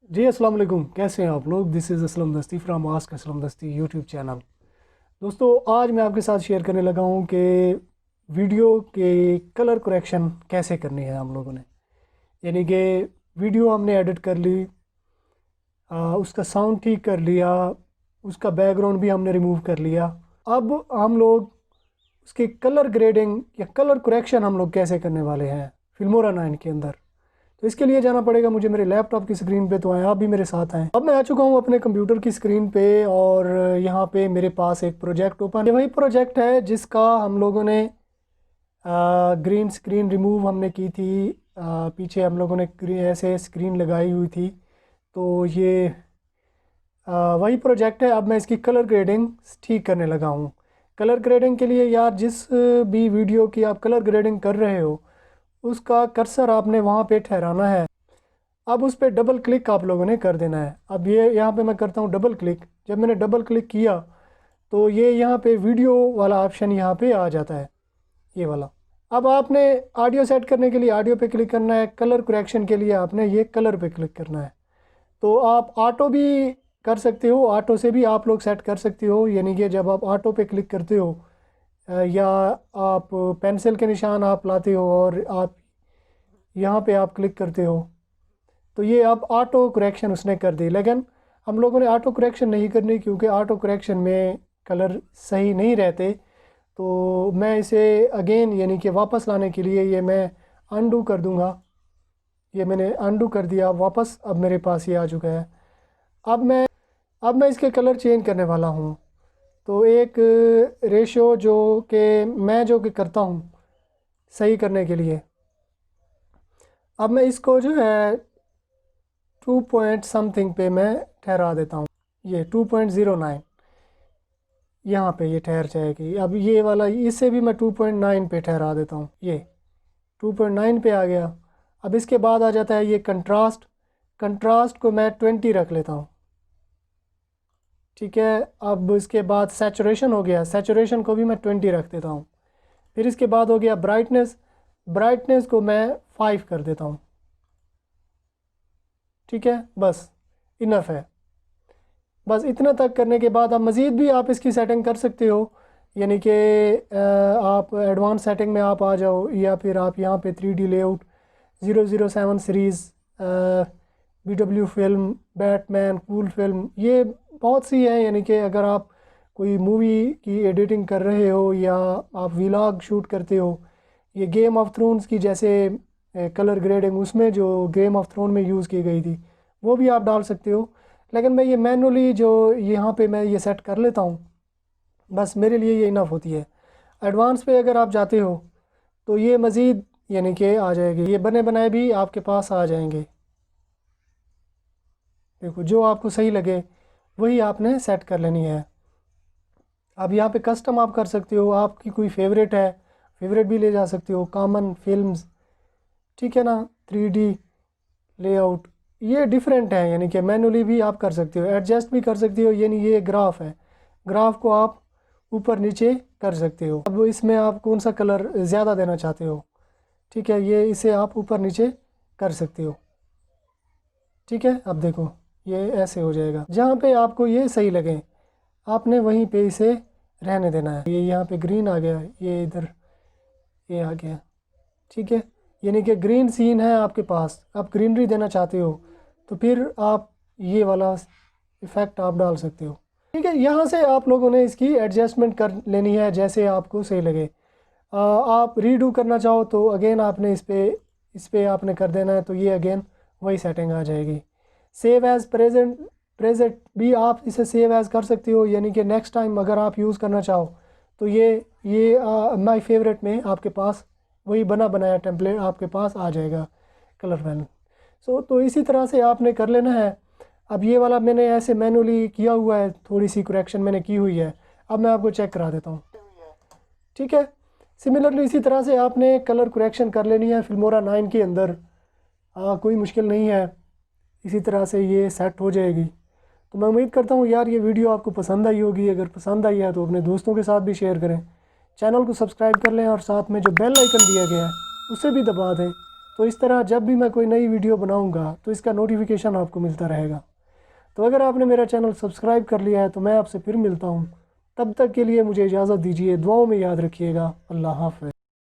जी अस्सलाम वालेकुम, कैसे हैं आप लोग। दिस इज़ असलम दस्ती फ्राम आस्क असलम दस्ती यूट्यूब चैनल। दोस्तों, आज मैं आपके साथ शेयर करने लगा हूं कि वीडियो के कलर करेक्शन कैसे करनी है हम लोगों ने। यानी कि वीडियो हमने एडिट कर ली, उसका साउंड ठीक कर लिया, उसका बैकग्राउंड भी हमने रिमूव कर लिया। अब हम लोग उसके कलर ग्रेडिंग या कलर करेक्शन हम लोग कैसे करने वाले हैं फिल्मोरा 9 के अंदर। तो इसके लिए जाना पड़ेगा मुझे मेरे लैपटॉप की स्क्रीन पे। तो आए आप भी मेरे साथ हैं। अब मैं आ चुका हूँ अपने कंप्यूटर की स्क्रीन पे और यहाँ पे मेरे पास एक प्रोजेक्ट ओपन। ये वही प्रोजेक्ट है जिसका हम लोगों ने ग्रीन स्क्रीन रिमूव हमने की थी। पीछे हम लोगों ने ऐसे स्क्रीन लगाई हुई थी। तो ये वही प्रोजेक्ट है। अब मैं इसकी कलर ग्रेडिंग ठीक करने लगा हूँ। कलर ग्रेडिंग के लिए यार, जिस भी वीडियो की आप कलर ग्रेडिंग कर रहे हो उसका कर्सर आपने वहाँ पे ठहराना है। अब उस पर डबल क्लिक आप लोगों ने कर देना है। अब ये यहाँ पे मैं करता हूँ डबल क्लिक। जब मैंने डबल क्लिक किया तो ये यहाँ पे वीडियो वाला ऑप्शन यहाँ पे आ जाता है, ये वाला। अब आपने ऑडियो सेट करने के लिए ऑडियो पे क्लिक करना है, कलर करेक्शन के लिए आपने ये कलर पे क्लिक करना है। तो आप ऑटो भी कर सकते हो, ऑटो से भी आप लोग सेट कर सकते हो। यानी कि जब आप ऑटो पे क्लिक करते हो या आप पेंसिल के निशान आप लाते हो और आप यहाँ पे आप क्लिक करते हो तो ये अब ऑटो करेक्शन उसने कर दी। लेकिन हम लोगों ने ऑटो करेक्शन नहीं करनी, क्योंकि ऑटो करेक्शन में कलर सही नहीं रहते। तो मैं इसे अगेन यानी कि वापस लाने के लिए ये मैं अनडू कर दूंगा। ये मैंने अनडू कर दिया, वापस अब मेरे पास ये आ चुका है। अब मैं इसके कलर चेंज करने वाला हूँ। तो एक रेशो जो कि मैं जो कि करता हूँ सही करने के लिए, अब मैं इसको जो है 2 पॉइंट समथिंग पे मैं ठहरा देता हूँ। ये 2.09 यहाँ पे ये ठहर जाएगी। अब ये वाला इससे भी मैं 2.9 पे ठहरा देता हूँ। ये 2.9 पे आ गया। अब इसके बाद आ जाता है ये कंट्रास्ट। कंट्रास्ट को मैं 20 रख लेता हूँ, ठीक है। अब इसके बाद सैचुरेशन हो गया, सैचुरेशन को भी मैं 20 रख देता हूँ। फिर इसके बाद हो गया ब्राइटनेस। ब्राइटनेस को मैं 5 कर देता हूँ, ठीक है। बस इनफ है। बस इतना तक करने के बाद अब मज़ीद भी आप इसकी सेटिंग कर सकते हो। यानी कि आप एडवांस सेटिंग में आप आ जाओ, या फिर आप यहाँ पे 3D layout 007 series, BW film, Batman, cool film, ये बहुत सी हैं। यानी कि अगर आप कोई मूवी की एडिटिंग कर रहे हो या आप व्लॉग शूट करते हो, ये गेम ऑफ थ्रोन्स की जैसे कलर ग्रेडिंग उसमें जो गेम ऑफ थ्रोन में यूज़ की गई थी वो भी आप डाल सकते हो। लेकिन मैं ये मैनुअली जो यहाँ पे मैं ये सेट कर लेता हूँ, बस मेरे लिए ये इनफ होती है। एडवांस पे अगर आप जाते हो तो ये मज़ीद यानी कि आ जाएगी, ये बने बनाए भी आपके पास आ जाएंगे। देखो, जो आपको सही लगे वही आपने सेट कर लेनी है। अब यहाँ पे कस्टम आप कर सकते हो, आपकी कोई फेवरेट है फेवरेट भी ले जा सकते हो, कॉमन फिल्म्स, ठीक है ना। 3D लेआउट ये डिफरेंट है, यानी कि मैनुअली भी आप कर सकते हो, एडजस्ट भी कर सकते हो। यानी ये ग्राफ है, ग्राफ को आप ऊपर नीचे कर सकते हो। अब इसमें आप कौन सा कलर ज़्यादा देना चाहते हो, ठीक है, ये इसे आप ऊपर नीचे कर सकते हो, ठीक है। अब देखो ये ऐसे हो जाएगा। जहाँ पे आपको ये सही लगे आपने वहीं पे इसे रहने देना है। ये यहाँ पे ग्रीन आ गया, ये इधर ये आ गया, ठीक है। यानी कि ग्रीन सीन है आपके पास, आप ग्रीनरी देना चाहते हो तो फिर आप ये वाला इफ़ेक्ट आप डाल सकते हो, ठीक है। यहाँ से आप लोगों ने इसकी एडजस्टमेंट कर लेनी है जैसे आपको सही लगे। आप रीडू करना चाहो तो अगेन आपने इस पे आपने कर देना है, तो ये अगेन वही सेटिंग आ जाएगी। सेव एज़ प्रेजेंट भी आप इसे सेव एज़ कर सकते हो। यानी कि नेक्स्ट टाइम अगर आप यूज़ करना चाहो तो ये माय फेवरेट में आपके पास वही बना बनाया टेम्पलेट आपके पास आ जाएगा, कलर पैनल। तो इसी तरह से आपने कर लेना है। अब ये वाला मैंने ऐसे मैनुअली किया हुआ है, थोड़ी सी करेक्शन मैंने की हुई है। अब मैं आपको चेक करा देता हूँ, ठीक है। सिमिलरली इसी तरह से आपने कलर करेक्शन कर लेनी है फिल्मोरा 9 के अंदर। कोई मुश्किल नहीं है, इसी तरह से ये सेट हो जाएगी। तो मैं उम्मीद करता हूँ यार ये वीडियो आपको पसंद आई होगी। अगर पसंद आई है तो अपने दोस्तों के साथ भी शेयर करें, चैनल को सब्सक्राइब कर लें और साथ में जो बेल आइकन दिया गया है उसे भी दबा दें तो इस तरह जब भी मैं कोई नई वीडियो बनाऊंगा तो इसका नोटिफिकेशन आपको मिलता रहेगा। तो अगर आपने मेरा चैनल सब्सक्राइब कर लिया है तो मैं आपसे फिर मिलता हूँ। तब तक के लिए मुझे इजाज़त दीजिए, दुआओं में याद रखिएगा। अल्लाह हाफ़िज़।